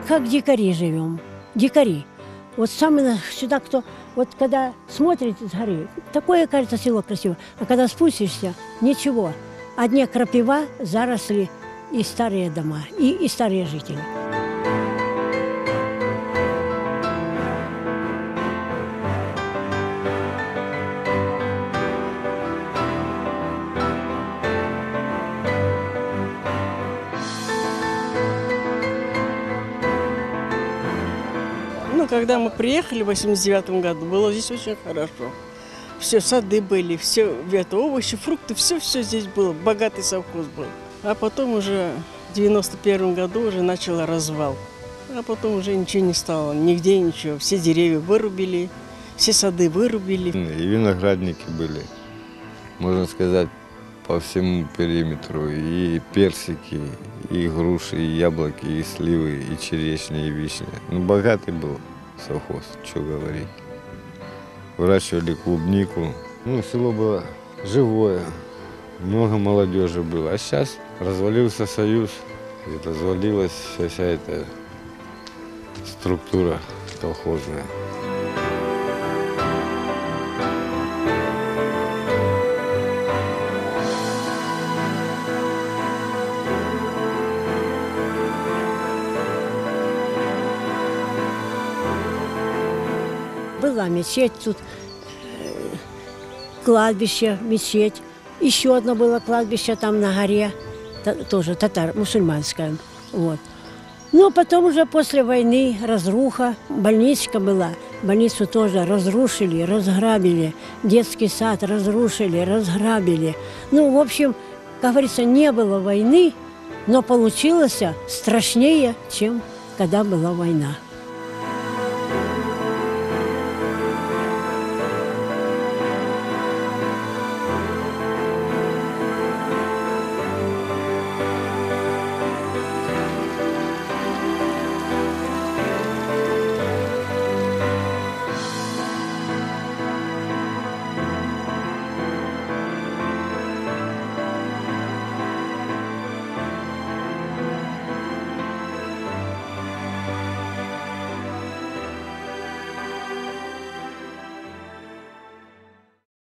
как дикари живем. Дикари. Вот самый сюда, кто... Вот когда смотрит с горы, такое, кажется, село красиво. А когда спустишься, ничего. Одни крапива, заросли и старые дома, и старые жители. Когда мы приехали в 89 году, было здесь очень хорошо. Все, сады были, все овощи, фрукты, все здесь было, богатый совхоз был. А потом уже в 91 году уже начал развал. А потом уже ничего не стало, нигде ничего. Все деревья вырубили, все сады вырубили. И виноградники были, можно сказать, по всему периметру. И персики, и груши, и яблоки, и сливы, и черешни, и вишни. Ну, богатый был совхоз, что говорить. Выращивали клубнику. Ну, село было живое, много молодежи было. А сейчас развалился союз, и развалилась вся эта структура колхозная. Была мечеть тут, кладбище, мечеть. Еще одно было кладбище там на горе, тоже мусульманское. Вот. Но потом уже после войны разруха, больничка была. Больницу тоже разрушили, разграбили. Детский сад разрушили, разграбили. Ну, в общем, как говорится, не было войны, но получилось страшнее, чем когда была война.